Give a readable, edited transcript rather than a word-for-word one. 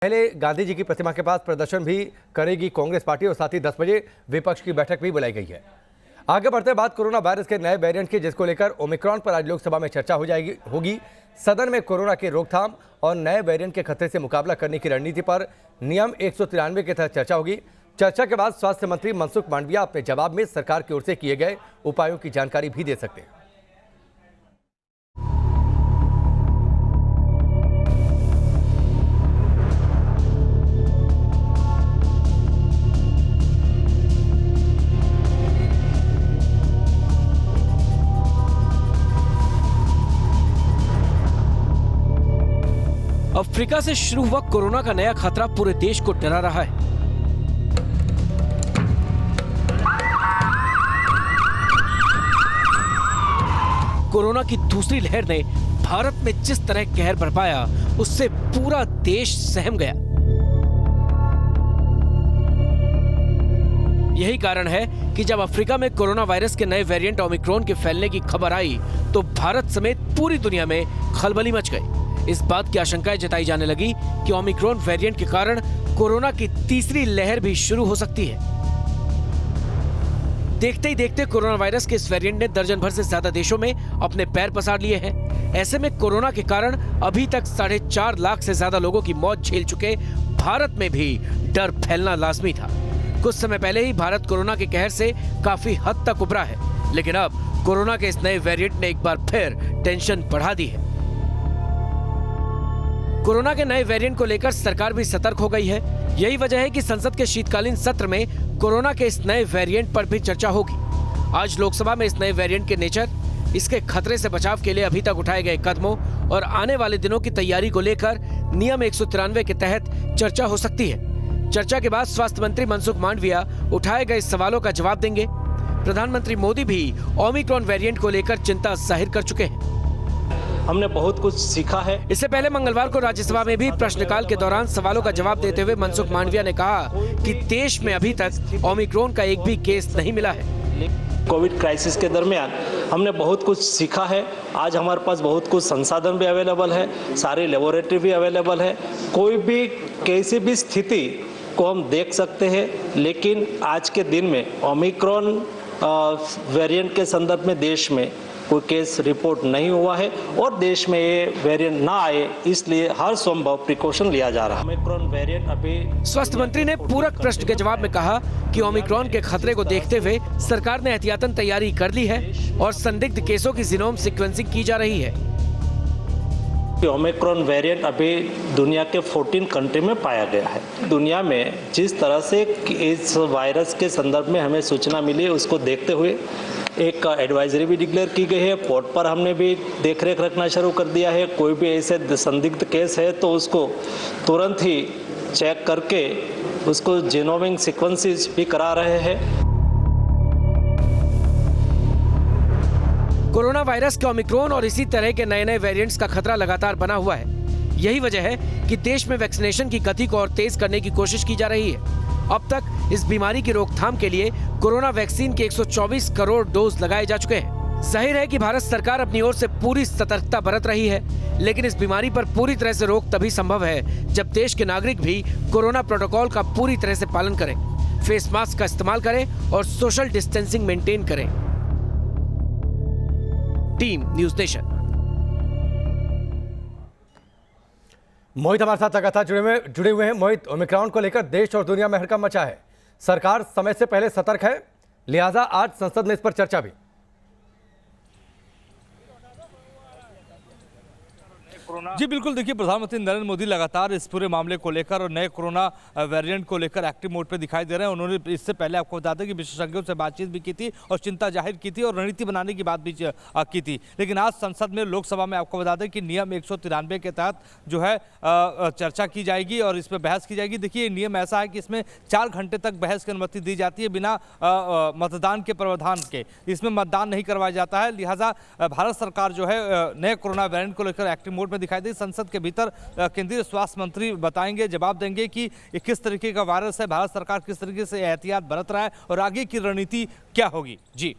पहले गांधी जी की प्रतिमा के पास प्रदर्शन भी करेगी कांग्रेस पार्टी और साथ ही 10 बजे विपक्ष की बैठक भी बुलाई गई है। आगे बढ़ते बाद कोरोना वायरस के नए वेरिएंट की, जिसको लेकर ओमिक्रॉन पर आज लोकसभा में चर्चा होगी। सदन में कोरोना की रोकथाम और नए वेरिएंट के खतरे से मुकाबला करने की रणनीति पर नियम 193 के तहत चर्चा होगी। चर्चा के बाद स्वास्थ्य मंत्री मनसुख मांडविया अपने जवाब में सरकार की ओर से किए गए उपायों की जानकारी भी दे सकते हैं। अफ्रीका से शुरू हुआ कोरोना का नया खतरा पूरे देश को डरा रहा है। कोरोना की दूसरी लहर ने भारत में जिस तरह कहर बरपाया, उससे पूरा देश सहम गया। यही कारण है कि जब अफ्रीका में कोरोना वायरस के नए वेरिएंट ओमिक्रॉन के फैलने की खबर आई, तो भारत समेत पूरी दुनिया में खलबली मच गई। इस बात की आशंकाएं जताई जाने लगी कि ओमिक्रॉन वेरिएंट के कारण कोरोना की तीसरी लहर भी शुरू हो सकती है। देखते ही देखते कोरोना वायरस के इस वेरिएंट ने दर्जन भर से ज्यादा देशों में अपने पैर पसार लिए हैं। ऐसे में कोरोना के कारण अभी तक 4.5 लाख से ज्यादा लोगों की मौत झेल चुके भारत में भी डर फैलना लाजमी था। कुछ समय पहले ही भारत कोरोना के कहर से काफी हद तक उबरा है, लेकिन अब कोरोना के इस नए वेरिएंट ने एक बार फिर टेंशन बढ़ा दी है। कोरोना के नए वेरिएंट को लेकर सरकार भी सतर्क हो गई है। यही वजह है कि संसद के शीतकालीन सत्र में कोरोना के इस नए वेरिएंट पर भी चर्चा होगी। आज लोकसभा में इस नए वेरिएंट के नेचर, इसके खतरे से बचाव के लिए अभी तक उठाए गए कदमों और आने वाले दिनों की तैयारी को लेकर नियम 193 के तहत चर्चा हो सकती है। चर्चा के बाद स्वास्थ्य मंत्री मनसुख मांडविया उठाए गए सवालों का जवाब देंगे। प्रधानमंत्री मोदी भी ओमिक्रॉन वेरिएंट को लेकर चिंता जाहिर कर चुके हैं। हमने बहुत कुछ सीखा है। इससे पहले मंगलवार को राज्यसभा में भी प्रश्नकाल के दौरान सवालों का जवाब देते हुए मनसुख मांडविया ने कहा कि देश में अभी तक ओमिक्रॉन का एक भी केस नहीं मिला है। कोविड क्राइसिस के दरमियान हमने बहुत कुछ सीखा है। आज हमारे पास बहुत कुछ संसाधन भी अवेलेबल है, सारी लेबोरेटरी भी अवेलेबल है। कोई भी कैसी भी स्थिति को हम देख सकते हैं, लेकिन आज के दिन में ओमिक्रॉन वेरिएंट के संदर्भ में देश में कोई केस रिपोर्ट नहीं हुआ है और देश में ये वेरिएंट ना आए, इसलिए हर संभव प्रिकॉशन लिया जा रहा है। ओमिक्रॉन वेरिएंट अभी स्वास्थ्य मंत्री ने पूरक प्रश्न के जवाब में कहा कि ओमिक्रॉन के खतरे को देखते हुए सरकार ने एहतियातन तैयारी कर ली है और संदिग्ध केसों की जीनोम सीक्वेंसिंग की जा रही है। ओमिक्रॉन वेरिएंट अभी दुनिया के 14 कंट्री में पाया गया है। दुनिया में जिस तरह से इस वायरस के संदर्भ में हमें सूचना मिली है, उसको देखते हुए एक एडवाइजरी भी डिक्लेयर की गई है। पोर्ट पर हमने भी देखरेख रखना शुरू कर दिया है। कोई भी ऐसे संदिग्ध केस है तो उसको तुरंत ही चेक करके उसको जीनोमिक सीक्वेंसेस भी करा रहे हैं। कोरोना वायरस के ओमिक्रॉन और इसी तरह के नए वेरिएंट्स का खतरा लगातार बना हुआ है। यही वजह है कि देश में वैक्सीनेशन की गति को और तेज करने की कोशिश की जा रही है। अब तक इस बीमारी की रोकथाम के लिए कोरोना वैक्सीन के 124 करोड़ डोज लगाए जा चुके हैं। जाहिर है कि भारत सरकार अपनी ओर से पूरी सतर्कता बरत रही है, लेकिन इस बीमारी पर पूरी तरह से रोक तभी संभव है जब देश के नागरिक भी कोरोना प्रोटोकॉल का पूरी तरह से पालन करें, फेस मास्क का इस्तेमाल करें और सोशल डिस्टेंसिंग मेंटेन करें। Team news nation. मोहित हमारे साथ लगातार जुड़े हुए हैं। मोहित, ओमिक्रॉन को लेकर देश और दुनिया में हड़कंप मचा है। सरकार समय से पहले सतर्क है, लिहाजा आज संसद में इस पर चर्चा भी। जी बिल्कुल, देखिए प्रधानमंत्री नरेंद्र मोदी लगातार इस पूरे मामले को लेकर और नए कोरोना वेरिएंट को लेकर एक्टिव मोड पे दिखाई दे रहे हैं। उन्होंने इससे पहले आपको बता दें कि विशेषज्ञों से बातचीत भी की थी और चिंता जाहिर की थी और रणनीति बनाने की बात भी की थी। लेकिन आज संसद में, लोकसभा में आपको बता दें कि नियम 193 के तहत जो है चर्चा की जाएगी और इस पर बहस की जाएगी। देखिए नियम ऐसा है कि इसमें 4 घंटे तक बहस की अनुमति दी जाती है बिना मतदान के प्रावधान के। इसमें मतदान नहीं करवाया जाता है, लिहाजा भारत सरकार जो है नए कोरोना वेरिएंट को लेकर एक्टिव मोड में दिखाई दी। संसद के भीतर केंद्रीय स्वास्थ्य मंत्री बताएंगे, जवाब देंगे कि किस तरीके का वायरस है, भारत सरकार किस तरीके से एहतियात बरत रहा है और आगे की रणनीति क्या होगी। जी